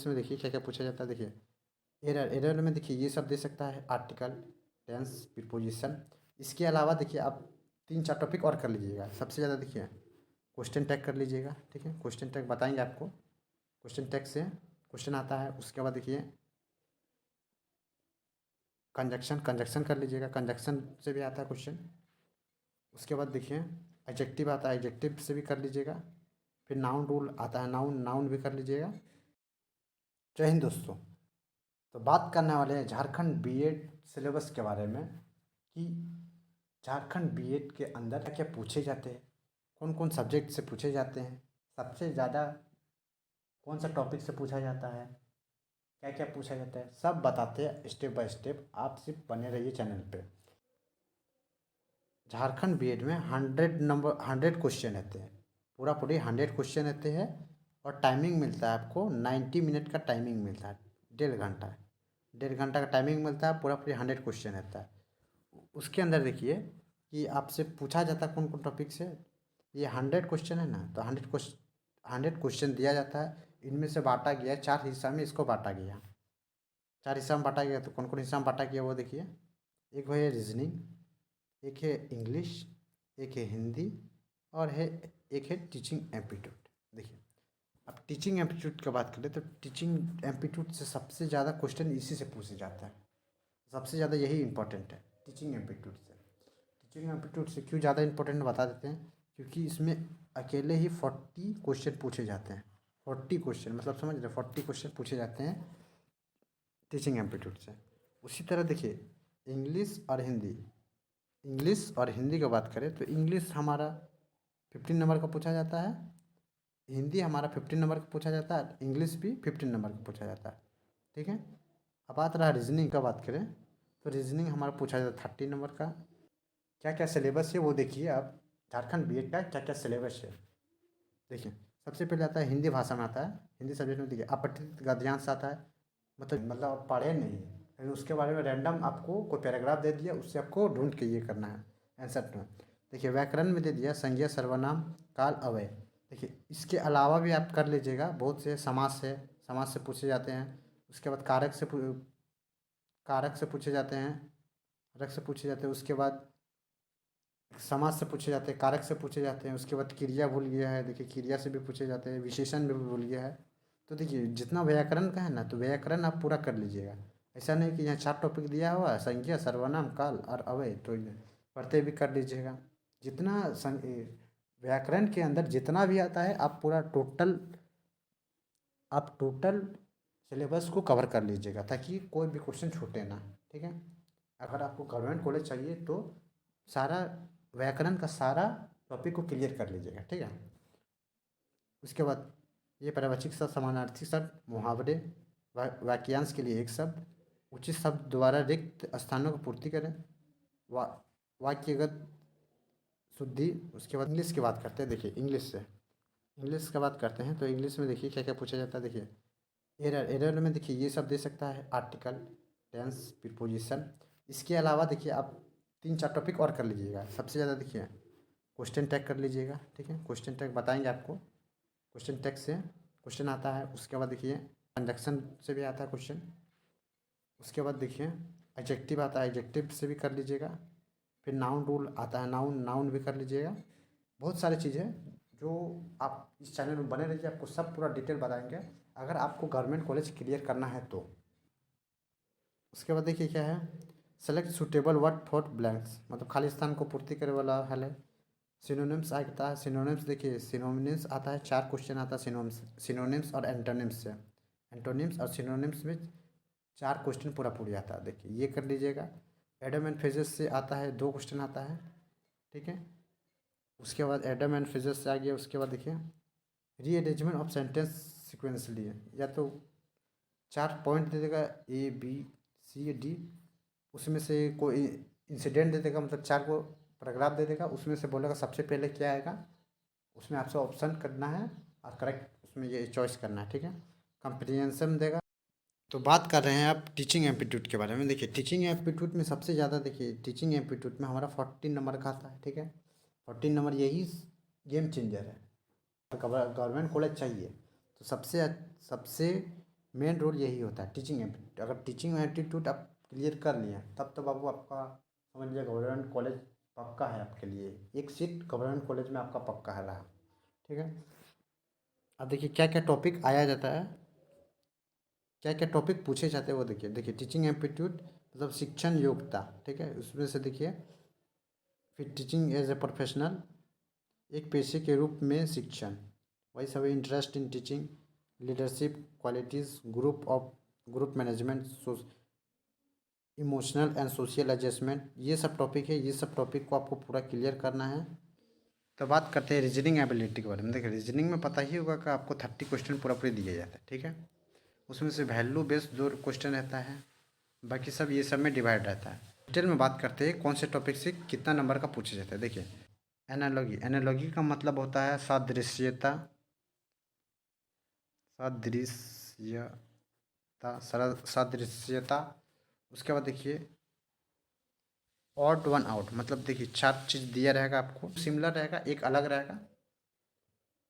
इसमें देखिए क्या क्या पूछा जाता है। देखिए एरर में देखिए ये सब दे सकता है, आर्टिकल, टेंस, प्रीपोजिशन। इसके अलावा देखिए आप 3-4 टॉपिक और कर लीजिएगा। सबसे ज़्यादा देखिए क्वेश्चन टैग कर लीजिएगा, ठीक है। क्वेश्चन टैग बताएंगे आपको, क्वेश्चन टैग से क्वेश्चन आता है। उसके बाद देखिए कंजक्शन कर लीजिएगा, कंजक्शन से भी आता है क्वेश्चन। उसके बाद देखिए एडजेक्टिव आता है, एडजेक्टिव से भी कर लीजिएगा। फिर नाउन रूल आता है, नाउन भी कर लीजिएगा। जय हिंद दोस्तों। तो बात करने वाले हैं झारखंड बीएड सिलेबस के बारे में कि झारखंड बीएड के अंदर क्या क्या पूछे जाते हैं, कौन कौन सब्जेक्ट से पूछे जाते हैं, सबसे ज़्यादा कौन सा टॉपिक से पूछा जाता है, क्या क्या पूछा जाता है, सब बताते हैं स्टेप बाय स्टेप। आप सिर्फ बने रहिए चैनल पे। झारखंड बीएड में 100 क्वेश्चन रहते हैं, पूरी 100 क्वेश्चन रहते हैं। और टाइमिंग मिलता है आपको 90 मिनट का टाइमिंग मिलता है, 1.5 घंटा। 1.5 घंटा का टाइमिंग मिलता है, पूरी 100 क्वेश्चन रहता है। उसके अंदर देखिए कि आपसे पूछा जाता है कौन कौन टॉपिक से। ये 100 क्वेश्चन है ना, तो 100 क्वेश्चन दिया जाता है। इनमें से बांटा गया 4 हिस्सा में, इसको बांटा गया 4 हिस्सा में बांटा गया। तो कौन कौन हिस्सा में बांटा गया वो देखिए। एक है रीजनिंग, एक है इंग्लिश, एक है हिंदी, और एक है टीचिंग एप्टीट्यूड। देखिए अब टीचिंग एप्टीट्यूड की बात करें तो टीचिंग एप्टीट्यूड से सबसे ज़्यादा क्वेश्चन इसी से पूछे जाता है। सबसे ज़्यादा यही इंपॉर्टेंट है टीचिंग एप्टीट्यूड से। टीचिंग एप्टीट्यूड से क्यों ज़्यादा इंपॉर्टेंट बता देते हैं, क्योंकि इसमें अकेले ही 40 क्वेश्चन पूछे जाते हैं। 40 क्वेश्चन मतलब समझ रहे, 40 क्वेश्चन पूछे जाते हैं टीचिंग एप्टीट्यूड से। उसी तरह देखिए इंग्लिश और हिंदी की बात करें तो इंग्लिश हमारा 15 नंबर का पूछा जाता है, हिंदी हमारा 15 नंबर का पूछा जाता है, इंग्लिश भी 15 नंबर का पूछा जाता है, ठीक है। अब बात रहा रीजनिंग का बात करें तो रीजनिंग हमारा पूछा जाता है 30 नंबर का। क्या क्या सिलेबस है वो देखिए आप, झारखंड बीएड का क्या क्या सिलेबस है। देखिए सबसे पहले आता है हिंदी भाषा में आता है, हिंदी सब्जेक्ट में देखिए अपठित गद्यांश आता है। मतलब आप पढ़े नहीं लेकिन उसके बारे में रैंडम आपको कोई पैराग्राफ दे दिया, उससे आपको ढूंढ के ये करना है आंसर में। देखिए व्याकरण में दे दिया संज्ञा, सर्वनाम, काल, अव्यय। देखिए इसके अलावा भी आप कर लीजिएगा, बहुत से समाज से पूछे जाते हैं। उसके बाद कारक से पूछे जाते हैं, कारक से पूछे जाते हैं। उसके बाद समाज से पूछे जाते हैं, कारक से पूछे जाते हैं। उसके बाद क्रिया भूल गया है, देखिए क्रिया से भी पूछे जाते हैं, विशेषण भी भूल गया है। तो देखिए जितना व्याकरण का है ना, तो व्याकरण आप पूरा कर लीजिएगा। ऐसा नहीं कि यहाँ 4 टॉपिक दिया हुआ है, संज्ञा, सर्वनाम, काल और अव्यय, तो ये पढ़ते भी कर लीजिएगा। जितना व्याकरण के अंदर जितना भी आता है आप टोटल सिलेबस को कवर कर लीजिएगा, ताकि कोई भी क्वेश्चन छूटे ना, ठीक है। अगर आपको गवर्नमेंट कॉलेज चाहिए तो सारा व्याकरण का सारा टॉपिक को क्लियर कर लीजिएगा, ठीक है। उसके बाद ये पर्यवाची शब्द, समानार्थी शब्द, मुहावरे, वाक्यांश के लिए एक शब्द, उचित शब्द द्वारा रिक्त स्थानों की पूर्ति करें, वा वाक्यगत शुद्धि। उसके बाद इंग्लिश की बात करते हैं। देखिए इंग्लिश की बात करते हैं तो इंग्लिश में देखिए क्या क्या पूछा जाता है। देखिए एरर में देखिए ये सब दे सकता है, आर्टिकल, टेंस, प्रीपोजिशन। इसके अलावा देखिए आप 3-4 टॉपिक और कर लीजिएगा। सबसे ज़्यादा देखिए क्वेश्चन टैग कर लीजिएगा, ठीक है। क्वेश्चन टैग बताएंगे आपको, क्वेश्चन टैग से क्वेश्चन आता है। उसके बाद देखिए कंजक्शन से भी आता है क्वेश्चन। उसके बाद देखिए एडजेक्टिव आता है, एडजेक्टिव से भी कर लीजिएगा। फिर नाउन रूल आता है, नाउन भी कर लीजिएगा। बहुत सारी चीज़ें जो आप इस चैनल में बने रहिए, आपको सब पूरा डिटेल बताएंगे, अगर आपको गवर्नमेंट कॉलेज क्लियर करना है तो। उसके बाद देखिए क्या है, select suitable word for blanks, मतलब खाली स्थान को पूर्ति करे वाला हल है। सिनोनिम्स आता है, सिनोनिम्स देखिए सिनोनिम्स आता है, 4 क्वेश्चन आता है सिनोनिम्स और एंटोनिम्स से। एंटोनिम्स और सिनोनिम्स में 4 क्वेश्चन पूरी आता है, देखिए ये कर लीजिएगा। एडम एंड फ्रेजेस से आता है, 2 क्वेश्चन आता है, ठीक है। उसके बाद एडम एंड फ्रेजेस से आ गया। उसके बाद देखिए रीअरेंजमेंट ऑफ सेंटेंस सिक्वेंसली, या तो 4 पॉइंट दे देगा ABCD, उसमें से कोई इंसिडेंट दे देगा, मतलब 4 को पैराग्राफ दे देगा, उसमें से बोलेगा सबसे पहले क्या आएगा, उसमें आपसे ऑप्शन करना है और करेक्ट उसमें ये चॉइस करना है, ठीक है। कंप्रिहेंशन देगा। तो बात कर रहे हैं आप टीचिंग एप्टीट्यूड के बारे में। देखिए टीचिंग एप्टीट्यूड में सबसे ज़्यादा देखिए टीचिंग एप्टीट्यूड में हमारा 14 नंबर का आता है, ठीक है। 14 नंबर यही गेम चेंजर है। गवर्नमेंट कॉलेज चाहिए तो सबसे मेन रोल यही होता है टीचिंग एप्टीट्यूड। अगर टीचिंग एप्टीट्यूड आप क्लियर कर लिए तब तो बाबू आपका समझ लीजिए गवर्नमेंट कॉलेज पक्का है आपके लिए, एक सीट गवर्नमेंट कॉलेज में आपका पक्का है रहा। ठीक है, अब देखिए क्या क्या टॉपिक आया जाता है, क्या क्या टॉपिक पूछे जाते हैं वो देखिए। देखिए टीचिंग एप्टीट्यूड मतलब शिक्षण योग्यता, ठीक है, उसमें से देखिए फिर टीचिंग एज ए प्रोफेशनल, एक पेशे के रूप में शिक्षण, वही सब interest in teaching, leadership qualities, group management, emotional and social adjustment, ये सब टॉपिक है। ये सब टॉपिक को आपको पूरा क्लियर करना है। तो बात करते हैं रीजनिंग एबिलिटी के बारे में। देखिए रीजनिंग में पता ही होगा कि आपको 30 क्वेश्चन पूरा पूरी दिया जाता है, ठीक है। उसमें से वैल्यू बेस्ड 2 क्वेश्चन रहता है, बाकी सब ये सब में डिवाइड रहता है। डिटेल में बात करते हैं कौन से टॉपिक से कितना नंबर का पूछा जाता है। देखिए एनालॉजी, एनालॉजी का मतलब होता है सादृश्यता, सादृश्यता। उसके बाद देखिए ऑड वन आउट, मतलब देखिए 4 चीज़ दिया रहेगा आपको, सिमिलर रहेगा एक अलग रहेगा,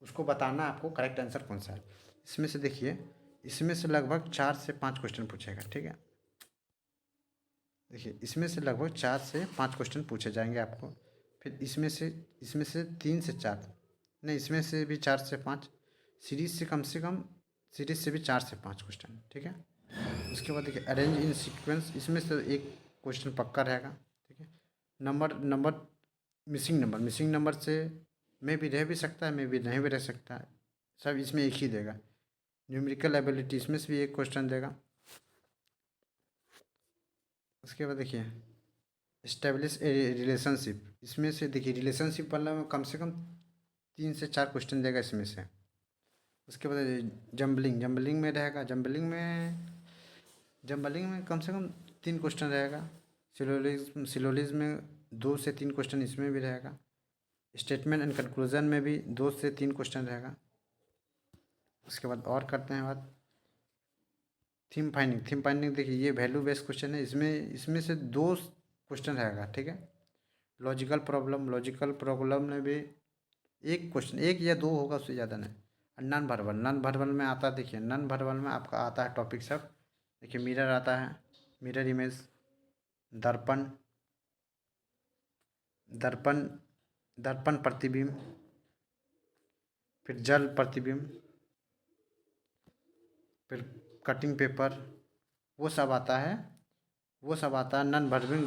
उसको बताना आपको करेक्ट आंसर कौन सा है। इसमें से देखिए, इसमें से लगभग 4 से 5 क्वेश्चन पूछेगा, ठीक है। देखिए इसमें से लगभग 4 से 5 क्वेश्चन पूछे जाएंगे आपको। फिर इसमें से 3 से 4, नहीं इसमें से भी 4 से 5, सीरीज से कम से कम, सीरीज से भी 4 से 5 क्वेश्चन, ठीक है। उसके बाद देखिए अरेंज इन सीक्वेंस, इसमें से एक क्वेश्चन पक्का रहेगा, ठीक है। नंबर नंबर मिसिंग नंबर से में भी रह भी सकता है, में भी नहीं भी रह सकता है, सब इसमें एक ही देगा। न्यूमेरिकल एबिलिटी, इसमें से भी एक क्वेश्चन देगा। उसके बाद देखिए इस्टेब्लिश ए रिलेशनशिप, इसमें से देखिए रिलेशनशिप वाला में कम से कम 3 से 4 क्वेश्चन देगा इसमें से। उसके बाद जम्बलिंग में रहेगा, जम्बलिंग में कम से कम 3 क्वेश्चन रहेगा। सिलोलिज्म में 2 से 3 क्वेश्चन इसमें भी रहेगा। स्टेटमेंट एंड कंक्लूजन में भी 2 से 3 क्वेश्चन रहेगा। उसके बाद और करते हैं बात थीम फाइंडिंग देखिए ये वैल्यू बेस्ड क्वेश्चन है, इसमें से 2 क्वेश्चन रहेगा, ठीक है। लॉजिकल प्रॉब्लम में भी एक क्वेश्चन, एक या 2 होगा, उससे ज़्यादा नहीं। और नॉन वर्बल में आता है, देखिए नॉन वर्बल में आपका आता है टॉपिक सब, देखिए मिरर आता है, मिरर इमेज, दर्पण दर्पण दर्पण प्रतिबिंब, फिर जल प्रतिबिंब, फिर कटिंग पेपर, वो सब आता है नॉन वर्बल